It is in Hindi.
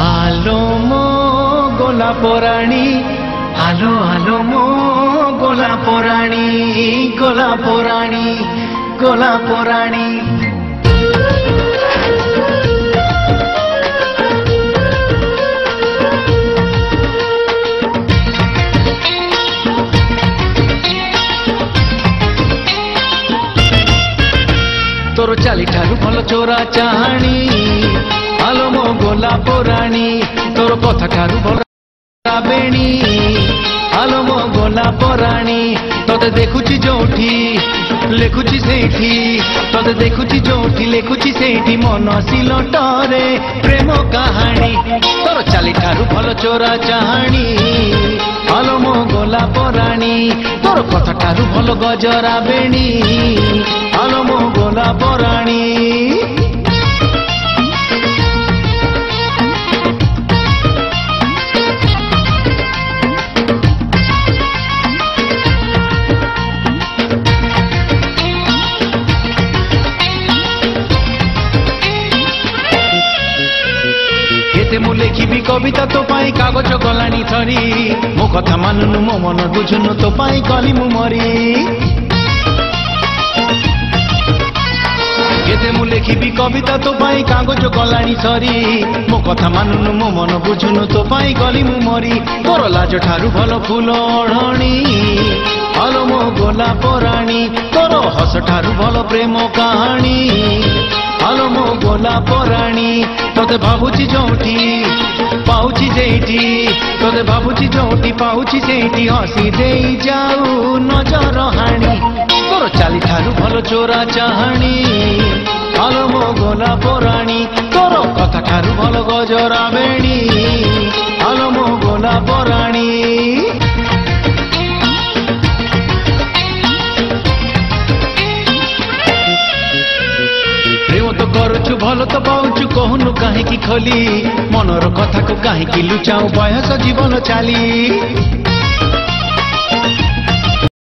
আলো মো গোলাপ রানী, আলো আলো মো গোলাপ রানী, গোলাপ রানী, গোলাপ রানী। तोर चाली ठारू भल चोरा चाहाणी, आलो मो गोलाप राणी। तोर कथा ठारू भल बेणी, आलो मो गोलाप राणी। तोते देखुची जोठी लेखुची सेठी, तोते देखुची जोठी लेखुची सेठी, मन सिलटरे प्रेम कहानी। तोर चाली ठारू भल चोरा चाहाणी, आलो मो गोलाप राणी। तोर कथा ठारू भल गजरा बेणी, आलो मो गोलाप राणी। मु लेखिबी कविता तो पाई कागज गलानी थरी, मो कथा मानुनु मो मन बुझुनु तो पाई कली मु मरी। केते मु लेखिबी कविता तो पाई कागज गलानी थरी, मो कथा मानुनु मो मन बुझुनु तो पाई कली मु मरी। तोर लाज ठारू भल फूल ओढ़णी, आलो मो गोलाप राणी। तोर हस ठारू भल प्रेम कहानी, आलो मो गोलाप राणी। तोते भावुची जोठी पाउची जेठी, तोते भावुची जोठी पाउची जेठी, हसी देई जाऊ नजर हाणी। तोर चाली ठारू भल चोरा चाहाणी, आलो मो गोलाप राणी। तोर कथा ठारू भल गजरा बेणी, आलो मो गोलाप राणी। तो करुचु भल तो पाउचु कहनु काहे की खोली, मनर कथा को काहे की लुचाऊ बयस जीवन चाली।